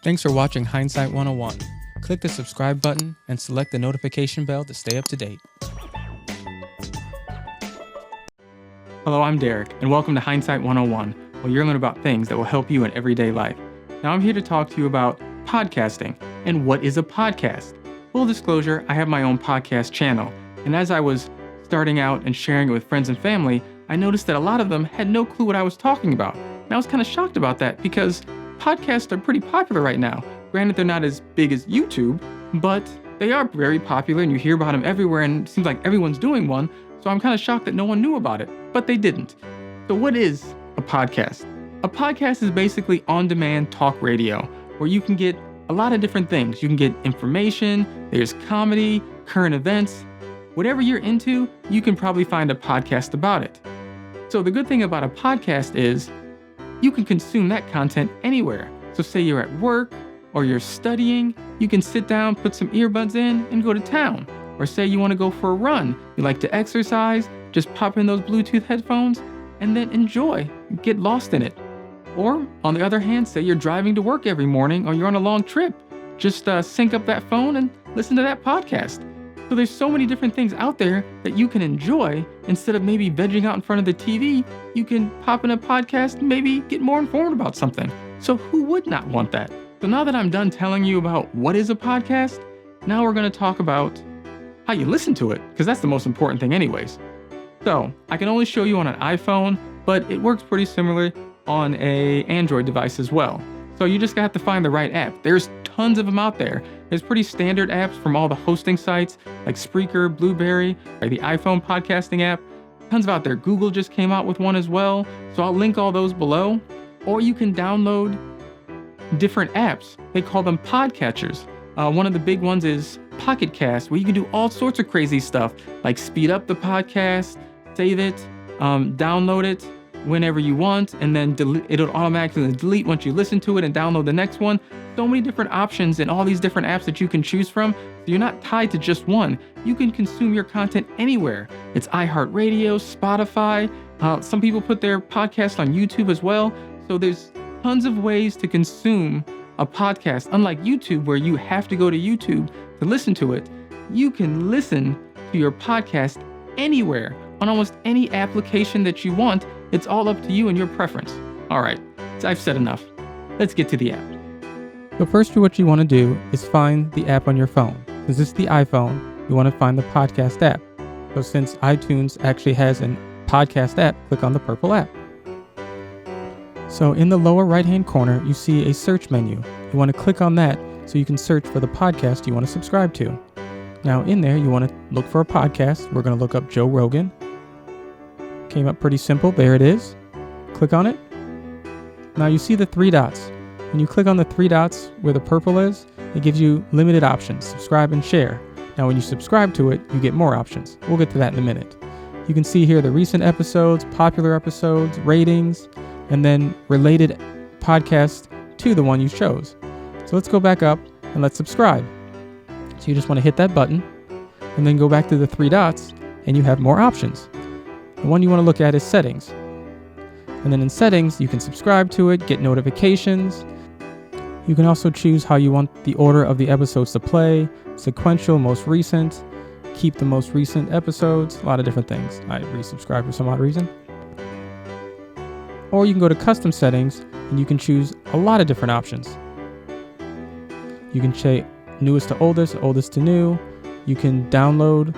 Thanks for watching Hindsight 101. Click the subscribe button and select the notification bell to stay up to date. Hello, I'm Derek, and welcome to Hindsight 101, where you'll learn about things that will help you in everyday life. Now, I'm here to talk to you about podcasting and what is a podcast. Full disclosure, I have my own podcast channel, and as I was starting out and sharing it with friends and family, I noticed that a lot of them had no clue what I was talking about. And I was kind of shocked about that because podcasts are pretty popular right now. Granted, they're not as big as YouTube, but they are very popular and you hear about them everywhere and it seems like everyone's doing one. So I'm kind of shocked that no one knew about it, but they didn't. So what is a podcast? A podcast is basically on-demand talk radio where you can get a lot of different things. You can get information, there's comedy, current events. Whatever you're into, you can probably find a podcast about it. So the good thing about a podcast is you can consume that content anywhere. So say you're at work or you're studying, you can sit down, put some earbuds in and go to town. Or say you want to go for a run, you like to exercise, just pop in those Bluetooth headphones and then enjoy, get lost in it. Or on the other hand, say you're driving to work every morning or you're on a long trip, just sync up that phone and listen to that podcast. So there's so many different things out there that you can enjoy. Instead of maybe vegging out in front of the TV, you can pop in a podcast and maybe get more informed about something. So who would not want that? So now that I'm done telling you about what is a podcast, now we're going to talk about how you listen to it, because that's the most important thing anyways. So I can only show you on an iPhone, but it works pretty similar on an Android device as well. So you just have to find the right app. There's tons of them out there. There's pretty standard apps from all the hosting sites like Spreaker, Blueberry, like the iPhone podcasting app. Tons of out there. Google just came out with one as well. So I'll link all those below. Or you can download different apps. They call them podcatchers. One of the big ones is Pocket Cast, where you can do all sorts of crazy stuff like speed up the podcast, save it, download it whenever you want, and then it'll automatically delete once you listen to it and download the next one. So many different options and all these different apps that you can choose from. So you're not tied to just one. You can consume your content anywhere. It's iHeartRadio, Spotify. Some people put their podcast on YouTube as well. So there's tons of ways to consume a podcast. Unlike YouTube, where you have to go to YouTube to listen to it, you can listen to your podcast anywhere on almost any application that you want. It's all up to you and your preference. All right, so I've said enough. Let's get to the app. So first, what you want to do is find the app on your phone. Since it's the iPhone, you want to find the podcast app. So since iTunes actually has a podcast app, click on the purple app. So in the lower right-hand corner, you see a search menu. You want to click on that so you can search for the podcast you want to subscribe to. Now in there, you want to look for a podcast. We're going to look up Joe Rogan. Came up pretty simple. There it is. Click on it. Now you see the three dots. When you click on the three dots where the purple is, it gives you limited options, subscribe and share. Now when you subscribe to it, you get more options. We'll get to that in a minute. You can see here the recent episodes, popular episodes, ratings, and then related podcasts to the one you chose. So let's go back up and let's subscribe. So you just want to hit that button and then go back to the three dots and you have more options. The one you want to look at is settings. And then in settings, you can subscribe to it, get notifications. You can also choose how you want the order of the episodes to play, sequential, most recent, keep the most recent episodes, a lot of different things. I resubscribe for some odd reason. Or you can go to custom settings and you can choose a lot of different options. You can change newest to oldest, oldest to new. You can download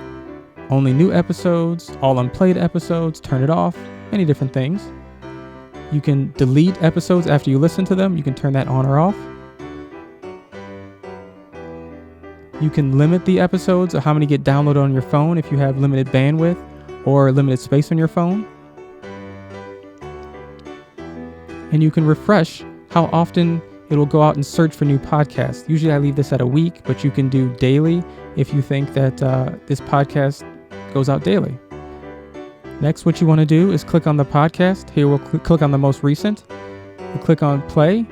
only new episodes, all unplayed episodes, turn it off, many different things. You can delete episodes after you listen to them. You can turn that on or off. You can limit the episodes or how many get downloaded on your phone if you have limited bandwidth or limited space on your phone. And you can refresh how often it will go out and search for new podcasts. Usually I leave this at a week, but you can do daily if you think that this podcast goes out daily. Next, what you want to do is click on the podcast. Here we'll click on the most recent. You click on play.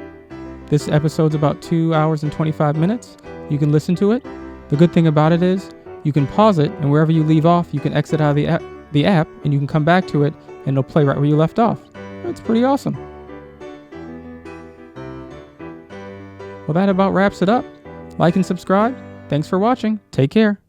This episode's about 2 hours and 25 minutes. You can listen to it. The good thing about it is you can pause it, and wherever you leave off, you can exit out of the app and you can come back to it and it'll play right where you left off. It's pretty awesome. Well, that about wraps it up. Like and subscribe. Thanks for watching. Take care.